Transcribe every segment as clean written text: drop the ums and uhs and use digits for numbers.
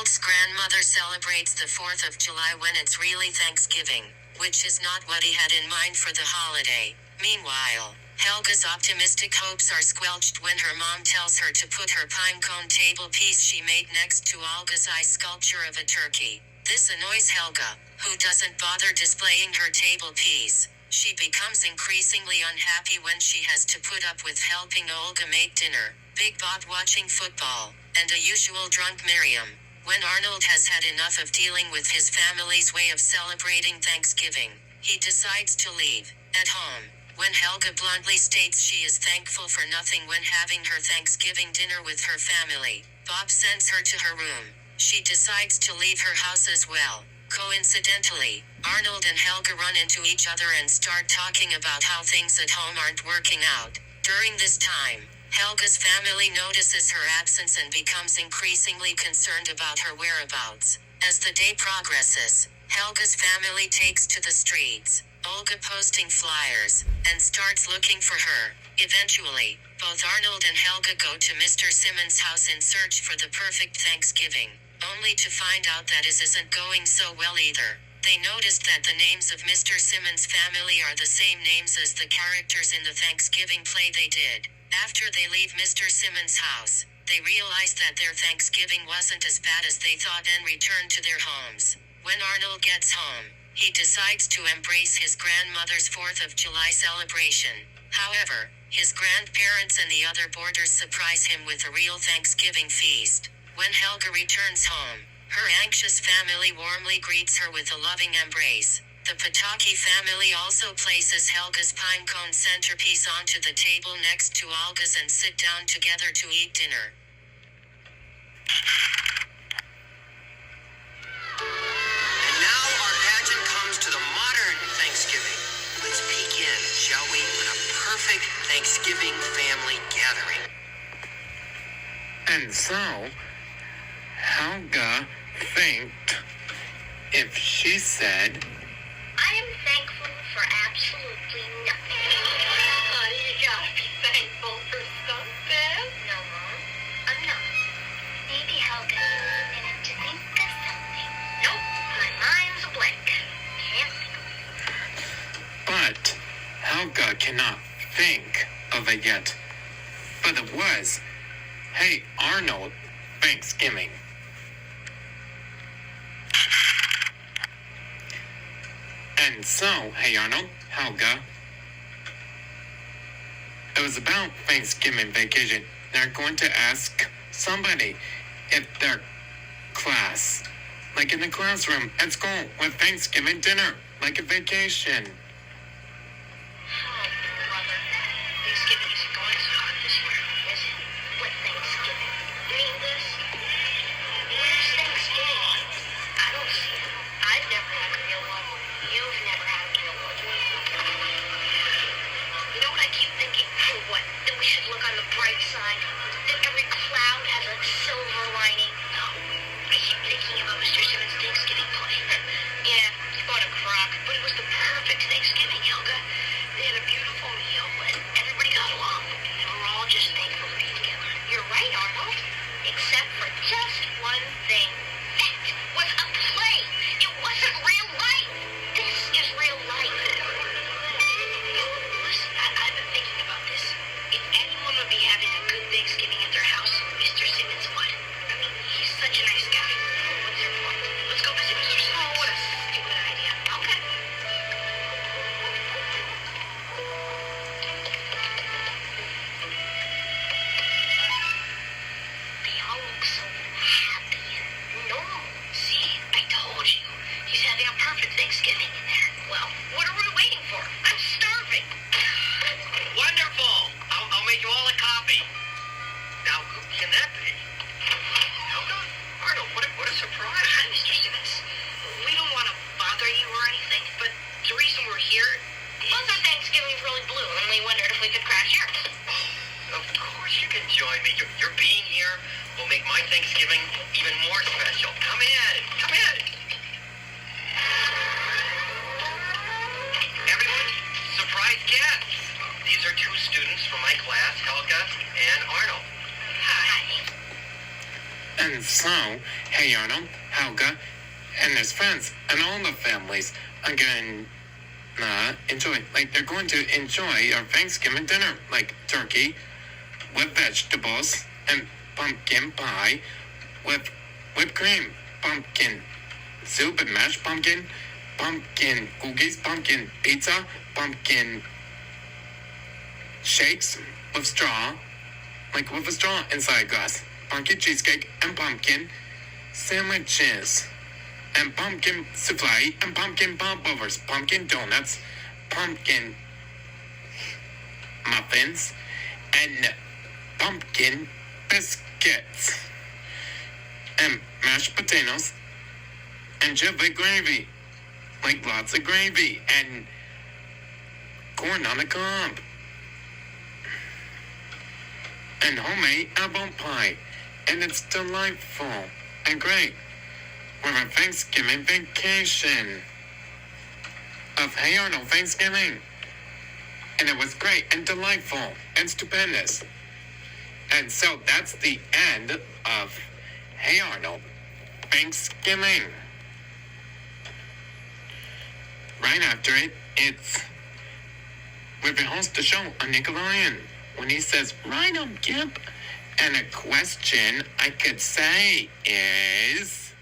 Arnold's grandmother celebrates the 4th of July when it's really Thanksgiving, which is not what he had in mind for the holiday. Meanwhile, Helga's optimistic hopes are squelched when her mom tells her to put her pinecone table piece she made next to Olga's ice sculpture of a turkey. This annoys Helga, who doesn't bother displaying her table piece. She becomes increasingly unhappy when she has to put up with helping Olga make dinner, Big Bob watching football, and a usual drunk Miriam. When Arnold has had enough of dealing with his family's way of celebrating Thanksgiving, he decides to leave. At home, when Helga bluntly states she is thankful for nothing when having her Thanksgiving dinner with her family, Bob sends her to her room. She decides to leave her house as well. Coincidentally, Arnold and Helga run into each other and start talking about how things at home aren't working out. During this time, Helga's family notices her absence and becomes increasingly concerned about her whereabouts. As the day progresses, Helga's family takes to the streets, Olga posting flyers, and starts looking for her. Eventually, both Arnold and Helga go to Mr. Simmons' house in search for the perfect Thanksgiving, only to find out that it isn't going so well either. They noticed that the names of Mr. Simmons' family are the same names as the characters in the Thanksgiving play they did. After they leave Mr. Simmons' house, they realize that their Thanksgiving wasn't as bad as they thought and return to their homes. When Arnold gets home, he decides to embrace his grandmother's 4th of July celebration. However, his grandparents and the other boarders surprise him with a real Thanksgiving feast. When Helga returns home, her anxious family warmly greets her with a loving embrace. The Pataki family also places Helga's pinecone centerpiece onto the table next to Olga's and sit down together to eat dinner. And now our pageant comes to the modern Thanksgiving. Let's peek in, shall we, on a perfect Thanksgiving family gathering. And so, Helga thanked if she said, I am thankful for absolutely nothing. Honey, you gotta be thankful for something. No, Mom. Enough. Maybe Helga needs a minute to think of something. Nope, my mind's a blank. Can't think. but Helga cannot think of it yet. But it was, hey Arnold, Thanksgiving. And so, hey Arnold, Helga, it was about Thanksgiving vacation. They're going to ask somebody if their class, like in the classroom at school, with Thanksgiving dinner, like a vacation. Oh, brother. Thanksgiving isn't going so hard this year, is it? What Thanksgiving? You mean this? Where's Thanksgiving? I don't see it. I've never had a real one. You've never had a real one. You know what I keep thinking? What? That we should look on the bright side. That every cloud has a silver lining. I keep thinking about Mr. Simmons' Thanksgiving play. Yeah, he bought a crock, but it was the perfect Thanksgiving Hey Arnold, Helga, and his friends, and all the families are going to enjoy. Like, they're going to enjoy our Thanksgiving dinner. Like, turkey with vegetables and pumpkin pie with whipped cream, pumpkin soup and mashed pumpkin, pumpkin cookies, pumpkin pizza, pumpkin shakes with straw, like with a straw inside a glass, pumpkin cheesecake and pumpkin sandwiches, and pumpkin souffle and pumpkin popovers, pumpkin donuts, pumpkin muffins, and pumpkin biscuits, and mashed potatoes, and chili gravy, like lots of gravy, and corn on the cob, and homemade apple pie, and it's delightful and great. We're on Thanksgiving vacation of Hey Arnold Thanksgiving, and it was great and delightful and stupendous. And so that's the end of Hey Arnold Thanksgiving. Right after it, it's where we host the show on Nickelodeon. When he says, right on, Gimp. And a question I could say is,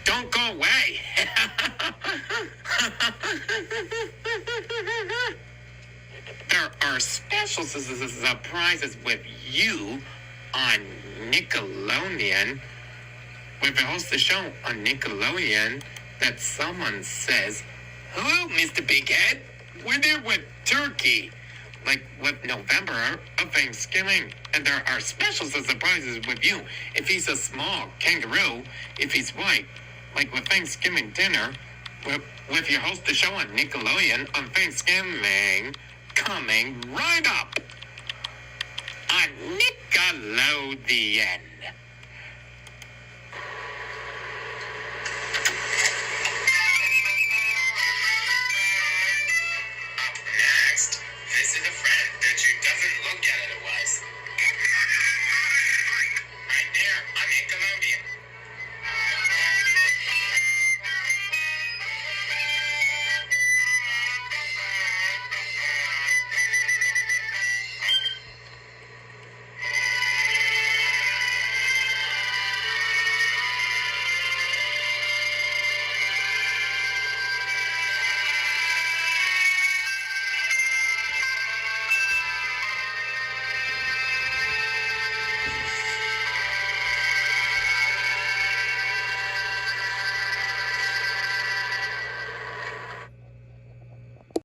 don't go away. There are special surprises with you on Nickelodeon. When we host the show on Nickelodeon, that someone says, hello, Mr. Bighead. We're there with turkey. Like with November of Thanksgiving. And there are special surprises with you. If he's a small kangaroo, if he's white, like with Thanksgiving dinner, with your host the show on Nickelodeon on Thanksgiving, coming right up on Nickelodeon.